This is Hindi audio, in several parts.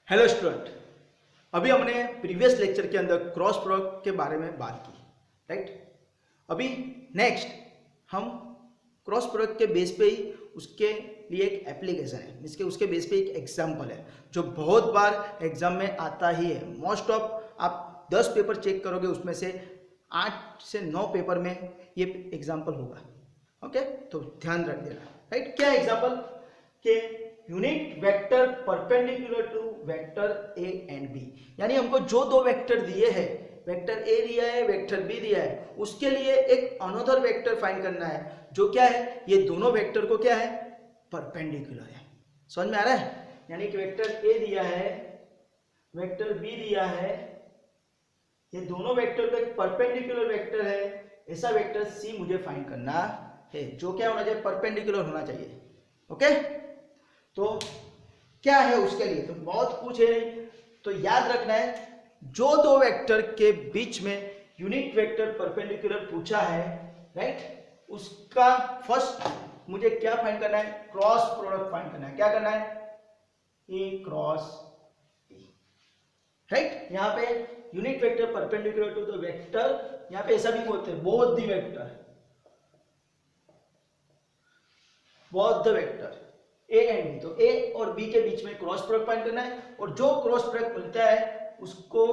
हेलो स्टूडेंट, अभी हमने प्रीवियस लेक्चर के अंदर क्रॉस प्रोडक्ट के बारे में बात की, राइट। अभी नेक्स्ट हम क्रॉस प्रोडक्ट के बेस पे ही उसके लिए एक एप्लीकेशन है, मीन्स के उसके बेस पे एक एग्जाम्पल है जो बहुत बार एग्जाम में आता ही है। मोस्ट ऑफ आप 10 पेपर चेक करोगे, उसमें से 8 से 9 पेपर में ये एग्जाम्पल होगा। ओके, तो ध्यान रख देना, राइट। क्या एग्जाम्पल के unit vector perpendicular to vector A and B, यानी हमको जो दो वेक्टर दिए हैं, वेक्टर ए दिया है, वेक्टर बी दिया है, उसके लिए एक अनदर वेक्टर फाइंड करना है जो क्या है, ये दोनों वेक्टर को क्या है, परपेंडिकुलर है। समझ में आ रहा है? यानी कि वेक्टर ए दिया है, वेक्टर बी दिया है, ये दोनों वेक्टर का एक परपेंडिकुलर वेक्टर है, ऐसा वेक्टर सी मुझे फाइंड करना है जो क्या होना चाहिए, परपेंडिकुलर होना चाहिए। ओके, तो क्या है उसके लिए, तो बहुत कुछ है नहीं, तो याद रखना है जो दो वेक्टर के बीच में यूनिट वेक्टर परपेंडिकुलर पूछा है, राइट, उसका फर्स्ट मुझे क्या फाइंड करना है, क्रॉस प्रोडक्ट फाइंड करना है। क्या करना है, ए क्रॉस बी, राइट। यहां पे unit vector perpendicular to the vector, यहां पे ऐसा भी बोलते हैं both the vector, both the vector A and B, तो ए और बी के बीच में क्रॉस प्रोडक्ट फाइंड करना है, और जो क्रॉस प्रोडक्ट मिलता है उसको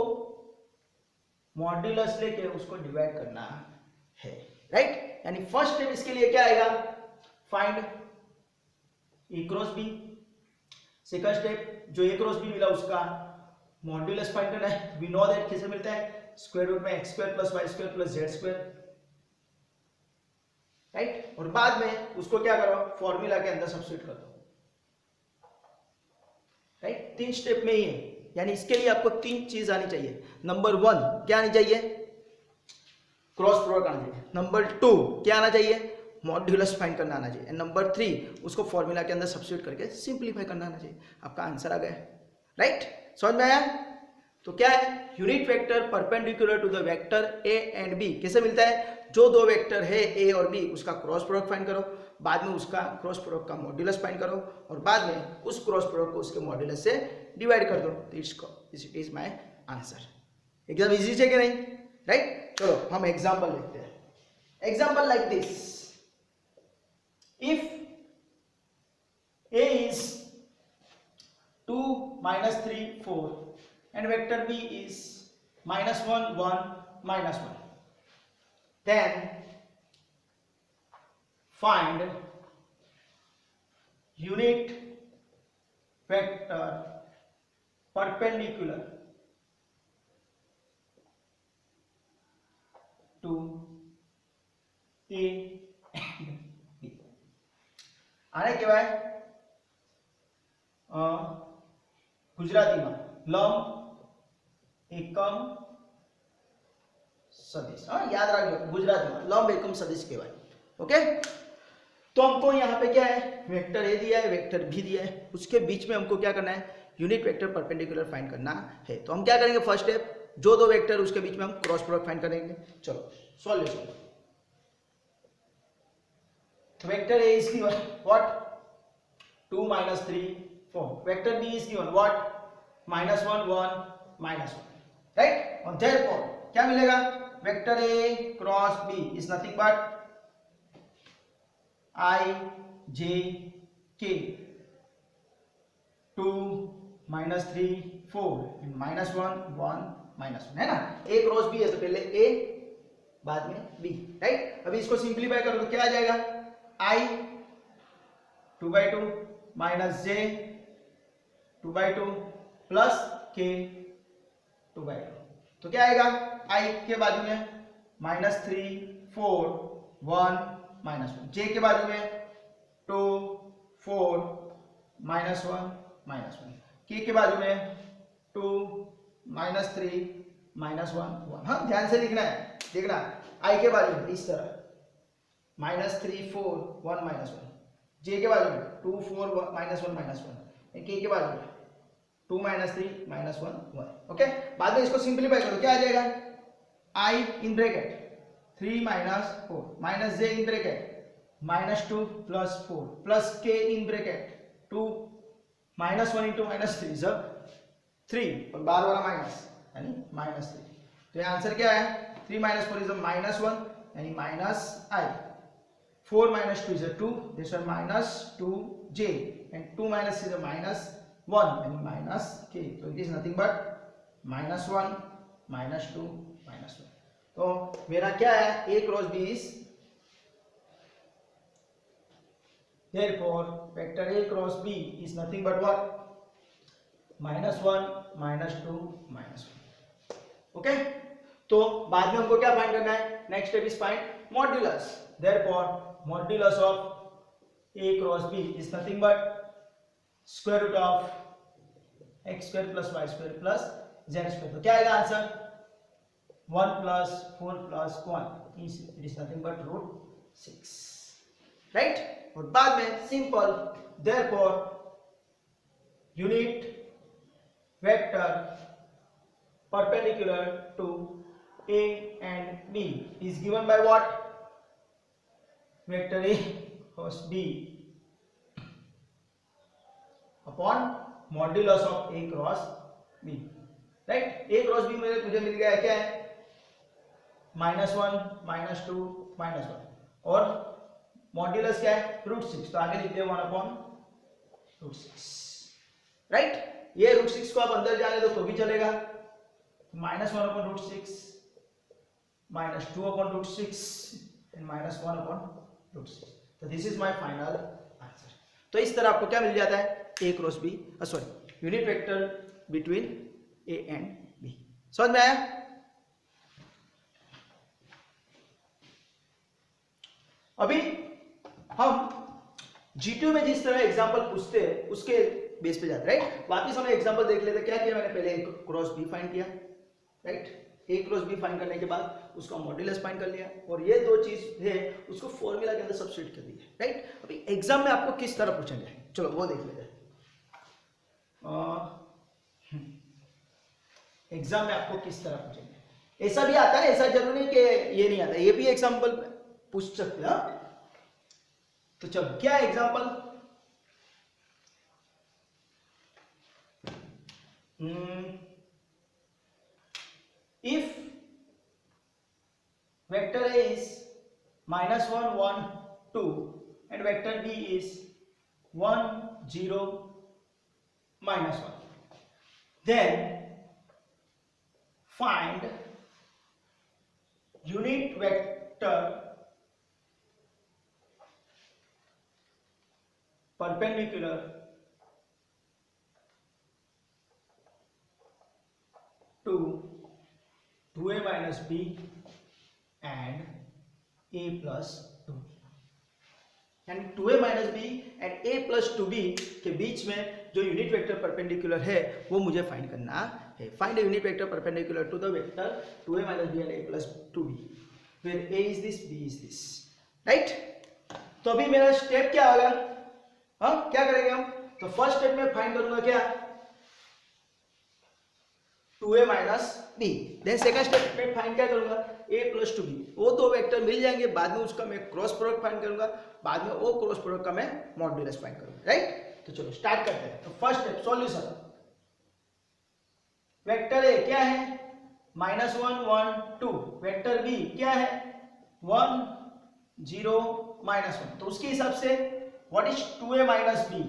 मॉड्यूलस लेके उसको डिवाइड करना है, राइट। यानी फर्स्ट स्टेप इसके लिए क्या आएगा, फाइंड ए क्रॉस बी। सेकंड स्टेप जो ए क्रॉस बी मिला उसका मॉड्यूलस फाइंड करना है। वी नो दैट कैसे मिलता है, स्क्वायर रूट में x square plus y square plus z square, right. और बाद में उसको क्या करो, फॉर्मूला के अंदर सब्स्टिट्यूट कर दो, राइट। 3 स्टेप में ही है, यानी इसके लिए आपको 3 चीज आनी चाहिए। नंबर 1 क्या आनी चाहिए, क्रॉस प्रोडक्ट आना चाहिए। नंबर 2 क्या आना चाहिए, मॉड्यूलस फाइंड करना आना चाहिए। नंबर 3 उसको फॉर्मूला के अंदर सब्स्टिट्यूट करके सिंपलीफाई करना आना चाहिए। आपका आंसर आ गया, राइट। समझ में आया? तो क्या है, unit vector perpendicular to the vector A and B कैसे मिलता है, जो दो वेक्टर है ए और बी उसका क्रॉस प्रोडक्ट फाइंड करो, बाद में उसका क्रॉस प्रोडक्ट का मॉड्यूलस फाइंड करो, और बाद में उस क्रॉस प्रोडक्ट को उसके मॉड्यूलस से डिवाइड कर दो। It is my answer. एकदम इजी है कि नहीं, राइट। चलो हम एग्जांपल देखते हैं। Example like this, if a is 2 minus 3 4 and vector b is minus 1 1 minus 1, then find unit vector perpendicular to a and b. આને કહેવાય ગુજરાતીમાં લંબ એકમ सदिश। हाँ, याद रख लो, गुजराती में लंब एकम सदिश कहवाय। ओके, तो हमको यहाँ पे क्या है, वेक्टर ए दिया है, वेक्टर बी दिया है, उसके बीच में हमको क्या करना है, यूनिट वेक्टर परपेंडिकुलर फाइंड करना है। तो हम क्या करेंगे, फर्स्ट स्टेप जो दो वेक्टर उसके बीच में हम क्रॉस प्रोडक्ट फाइंड करेंगे। चलो solution, vector A is given what 2 minus 3 4, vector B is given what -1 1 -1, right. और देयरफॉर क्या मिलेगा, vector A cross B is nothing but I J K 2 minus 3 4 -1 1 -1, है ना। ए क्रॉस बी है तो पहले ए बाद में बी, राइट। अभी इसको सिंपलीफाई करो तो क्या आ जाएगा, आई 2/2 माइनस जे 2/2 प्लस के 2/2, तो क्या आएगा, आई के बाजू में -3 4 1 -1, जे के बाजू में 2 4 -1 -1, के के बाजू में 2 -3 -1 1। हाँ, ध्यान से लिखना है, देखना आई के बाजू में इस तरह -3 4 1 -1, जे के बाजू में 2 4 -1 -1, के बाजू में 2 -3 -1 1। ओके, बाद में इसको सिंपलीफाई करो, क्या आ जाएगा, I in bracket 3 - 4 minus J in bracket -2 + 4 plus K in bracket 2 -1 × -3 is 3 और बाहर वाला माइनस यानी -3। तो ये आंसर क्या है? 3 - 4 इज -1 यानी -i। 4 - 2 is 2, this one -2j, and 2 - 3 is -1 and -k, so it is nothing but -1 -2 -1। तो मेरा क्या है? A cross B is therefore vector A cross B is nothing but what? -1 -2 -1। Okay, तो बाद में हमको क्या फाइंड करना है? Next step is find modulus. Therefore modulus of A cross B is nothing but square root of x² + y² + z²। तो क्या आएगा answer? 1 + 4 + 1 it is nothing but √6, right. और बाद में simple, therefore unit vector perpendicular to A and B is given by what? Vector A cross B upon modulus of A cross B, right? A cross B मुझे मिल गया है क्या है? -1 -2 -1 और मॉड्यूलस क्या है? √6। तो आगे लिखते हैं 1/√6, राइट। ये √6 को आप अंदर जाने दो तो भी चलेगा। -1/√6 -2/√6 and -1/√6। तो this is my final answer. तो इस तरह आपको क्या मिल जाता है? A cross B, sorry unit vector between A and B। समझ में आया? अभी हम G2 में जिस तरह एग्जांपल पूछते हैं उसके बेस पे जाते हैं, राइट। वापिस हम एग्जांपल देख लेते हैं। क्या किया मैंने? पहले A क्रॉस B फाइंड किया, right. A cross B find करने के बाद उसका मॉड्यूलस फाइंड कर लिया और ये दो चीज है उसको फॉर्मूला के अंदर सब्स्टिट्यूट कर दिया, राइट। अभी एग्जाम में आपको किस तरह पूछेंगे, चलो वो देख लेते हैं। एग्जाम में आपको किस तरह पूछेंगे? ऐसा भी आता है, ऐसा जरूरी नहीं कि ये नहीं आता, ये भी एग्जाम्पल पूछ सकते हैं। तो चलो क्या example? If vector A is -1 1 2 and vector B is 1 0 -1, then find unit vector perpendicular to 2A minus B and A plus 2B, यानी 2A minus B and A plus 2B के बीच में जो यूनिट वेक्टर परपेंडिकुलर है वो मुझे फाइंड करना है। Find unit vector perpendicular to the vector 2A minus B and A plus 2B where A is this, B is this, right. तो अभी मेरा स्टेप क्या होगा? हाँ, क्या करेंगे हम? तो फर्स्ट स्टेप में फाइंड करूंगा क्या? 2A minus B. Then second step में फाइंड क्या करूंगा? A plus 2B। वो दो वेक्टर मिल जाएंगे, बाद में उसका मैं क्रॉस प्रोडक्ट फाइंड करूंगा, बाद में वो क्रॉस प्रोडक्ट का मैं मॉड्यूलस फाइंड करूंगा, राइट। तो चलो स्टार्ट करते हैं। तो first step solution. Vector A क्या है? -1 1 2। वेक्टर B क्या है? 1 0 -1। तो उसके हिसाब से what is 2A minus B?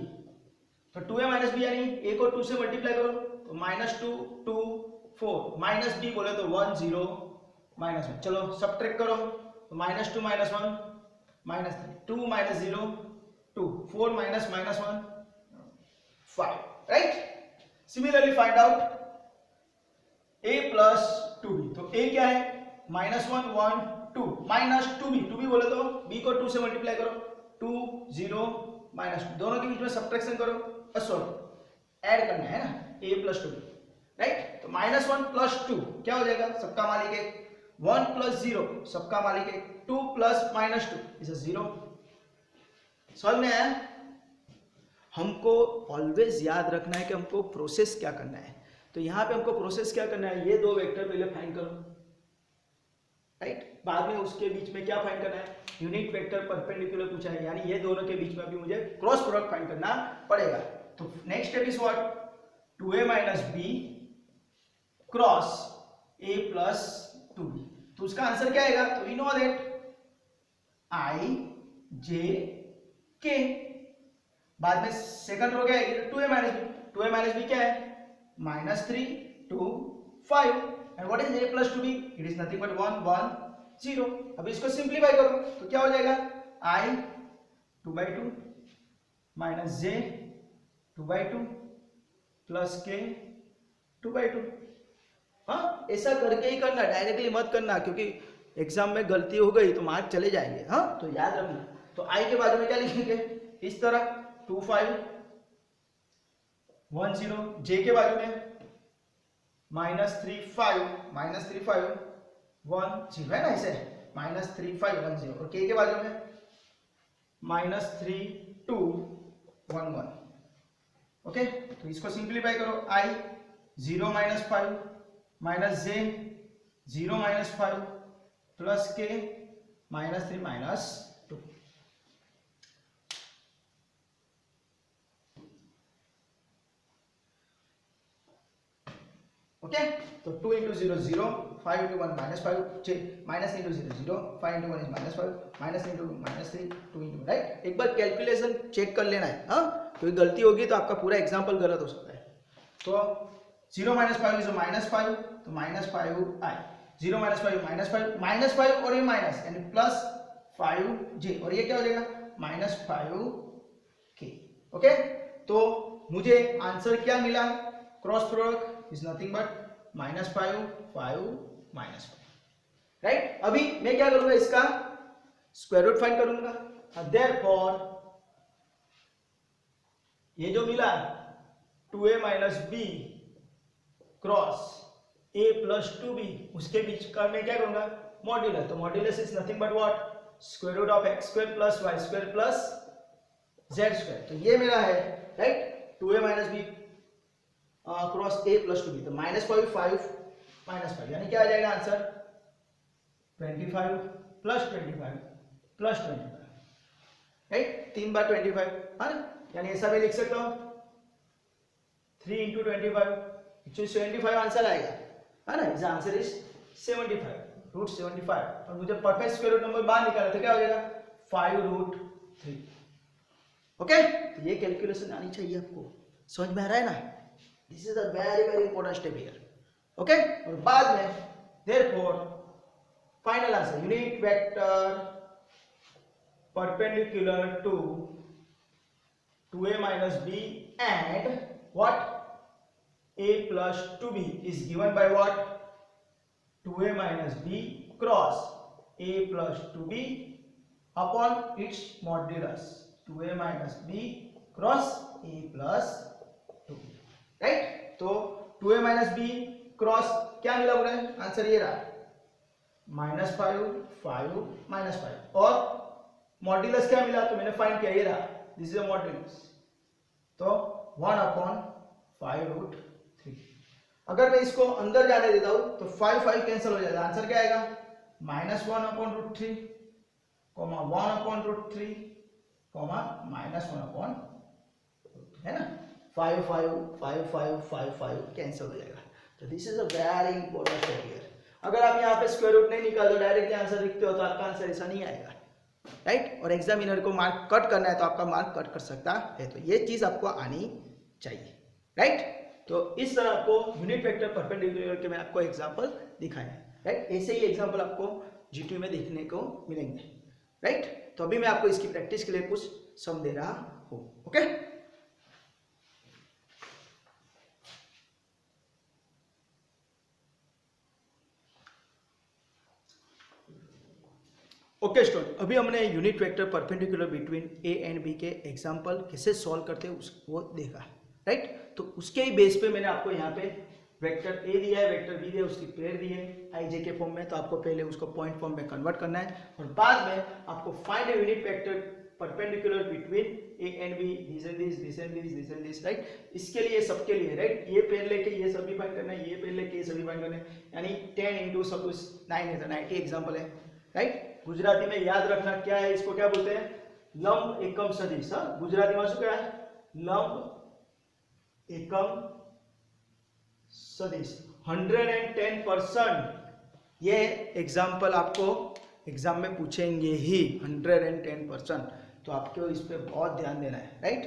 तो 2A माइनस बी यानी A को 2 से मल्टीप्लाई करो तो -2 2 4 माइनस बी बोले तो 1 0 -1। चलो सबट्रैक्ट करो तो -2 -1 -3 2 -0 2 4 -1 5, right. Similarly find out A plus 2B। तो A क्या है? -1 1 2 -2B बोले तो B को 2 से मल्टीप्लाई करो 2 0 -2। दोनों के बीच में सबट्रैक्शन करो, सॉरी ऐड करना है ना, A प्लस 2B, राइट। तो -1 प्लस 2 क्या हो जाएगा? सबका मालिक एक। 1 प्लस 0 सबका मालिक एक। 2 प्लस -2 इज 0। समझ में आया? हमको ऑलवेज याद रखना है कि हमको प्रोसेस क्या करना है। तो यहां पे हमको प्रोसेस क्या करना है? ये दो वेक्टर पहले फाइंड करो, राइट। बाद में उसके बीच में क्या फाइंड करना है? यूनिट वेक्टर परपेंडिकुलर पूछा है, यानी ये दोनों के बीच में अभी मुझे क्रॉस प्रोडक्ट फाइंड करना पड़ेगा। तो next step is what? 2a minus B cross a plus 2b। तो उसका आंसर क्या आएगा? तो we know that i j k। बाद में सेकंड रो क्या आएगी? 2a minus B. 2a minus B क्या है? -3 2 5। And what is a plus 2b? It is nothing but 1 1 0। अब इसको सिंप्लीफाई करो तो क्या हो जाएगा? i 2/2 minus j 2/2 plus k 2/2। हाँ, ऐसा करके ही करना, डायरेक्टली मत करना, क्योंकि एग्जाम में गलती हो गई तो मार्क चले जाएंगे। हाँ, तो याद रखना। तो i के बाजू में क्या लिखेंगे? इस तरह 2 5 1 0। j के बाजू में -3 5 1 0 है ना, ऐसे -3 5 1 0। और k के बाजू में -3 2 1 1। ओके, तो इसको सिंप्लीफाई करो। i 0 -5 minus j 0 -5 plus k -3 -2। Okay, तो 2 into 0 0, 5 into 1 -5, minus into 0 0, 5 into 1 is -5, minus into -3, 2 into, right. एक बार कैलकुलेशन चेक कर लेना है। हाँ, कोई गलती होगी तो आपका पूरा एग्जाम्पल गलत हो सकता है। तो 0 -5 is -5, तो -5i, 0 -5 -5 और ये माइनस यानी प्लस 5j, और ये क्या हो जाएगा? -5k। ओके, तो मुझे आंसर क्या मिला? Cross product is nothing but -5 5 -5, right. अभी मैं क्या करूंगा? इसका स्क्वायर रूट फाइंड करूंगा। देयरफॉर ये जो मिला 2a minus B cross a plus 2b, उसके बीच का मैं क्या करूंगा? मॉड्यूलस। तो modulus is nothing but what? Square root of x square plus y square plus z square. तो ये मेरा है, right, 2a minus B cross a plus 2b। तो -5 5 -5 यानी क्या आ जाएगा आंसर? 25 plus 25 plus 25, right. 3 बार 25 है ना, यानी ऐसा मैं लिख सकता हूं 3 into 25, एक्चुअली 75 आंसर आएगा, है ना। इसका आंसर इज 75 रूट 75। और मुझे परफेक्ट स्क्वायर रूट नंबर बाहर निकालना, तो क्या हो जाएगा? 5√3। ओके, तो ये कैलकुलेशन आनी चाहिए आपको। समझ में आ रहा है ना? This is a very very important step here. Okay, और बाद में therefore final answer unit vector perpendicular to 2a minus b and what? a plus 2b is given by what? 2a minus b cross a plus 2b upon its modulus 2a minus b cross a plus 2b, right. तो 2a minus b क्रॉस क्या मिला बोला है? आंसर ये रहा -5 5 -5, और मॉड्यूलस क्या मिला? तो मैंने फाइंड किया, ये रहा, दिस इज अ मॉड्यूलस। तो 1/5√3। अगर मैं इसको अंदर जाने देता हूं तो 5 5 कैंसिल हो जाएगा। आंसर क्या आएगा? -1/√3, -1/√3, -1/√3, है ना। 5 5 5 5 5 5 कैंसिल हो जाएगा। तो this is a very important step here. अगर आप यहाँ पे स्क्वायर रूट नहीं निकाल दो, डायरेक्टली आंसर लिखते हो, तो आपका आंसर ऐसा नहीं आएगा, राइट। और एग्जामिनर को मार्क कट करना है तो आपका मार्क कट कर सकता है। तो ये चीज आपको आनी चाहिए, राइट। तो इस तरह आपको यूनिट वेक्टर परपेंडिकुलर के मैं आपको एग्जांपल दिखाया, राइट। ऐसे ही एग्जांपल आपको जीटी में देखने को मिलेंगे, राइट। तो अभी मैं आपको इसकी प्रैक्टिस के लिए कुछ सम दे रहा हूं। ओके, ओके स्टूडेंट, अभी हमने unit vector perpendicular between A and B के एग्जांपल कैसे सॉल्व करते हैं उसको देखा, राइट। तो उसके ही बेस पे मैंने आपको यहाँ पे वेक्टर ए दिया है, वेक्टर बी दिया है, उसकी पेयर दी है आई जे के फॉर्म में। तो आपको पहले उसको पॉइंट फॉर्म में कन्वर्ट करना है, और बाद में आपको find unit vector perpendicular between A and B, this and this, this and this, this and this, right. इसके लिए सबके लिए, राइट, ये पेयर लेके ये सभी फाइंड करना है, ये पेयर लेके ये सभी फाइंड करना है, यानी 10 इंटू सब कुछ 9 है, तो 90 एग्जाम्पल है, राइट। गुजराती में याद रखना क्या है, इसको क्या बोलते हैं? लंब एकम सदिश। गुजराती में क्या है? लंब एकम सदिश 110%, ये एग्जाम्पल आपको एग्जाम में पूछेंगे ही 110%, तो आपको इस पर बहुत ध्यान देना है, राइट।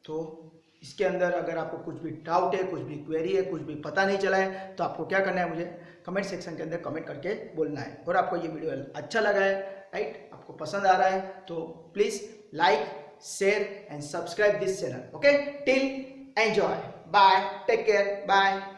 तो इसके अंदर अगर आपको कुछ भी डाउट है, कुछ भी क्वेरी है, कुछ भी पता नहीं चला है, तो आपको क्या करना है, मुझे कमेंट सेक्शन के अंदर कमेंट करके बोलना है। और आपको ये वीडियो अच्छा लगा है, राइट, आपको पसंद आ रहा है, तो please like, share and subscribe this channel. Okay, till enjoy, bye, take care, bye.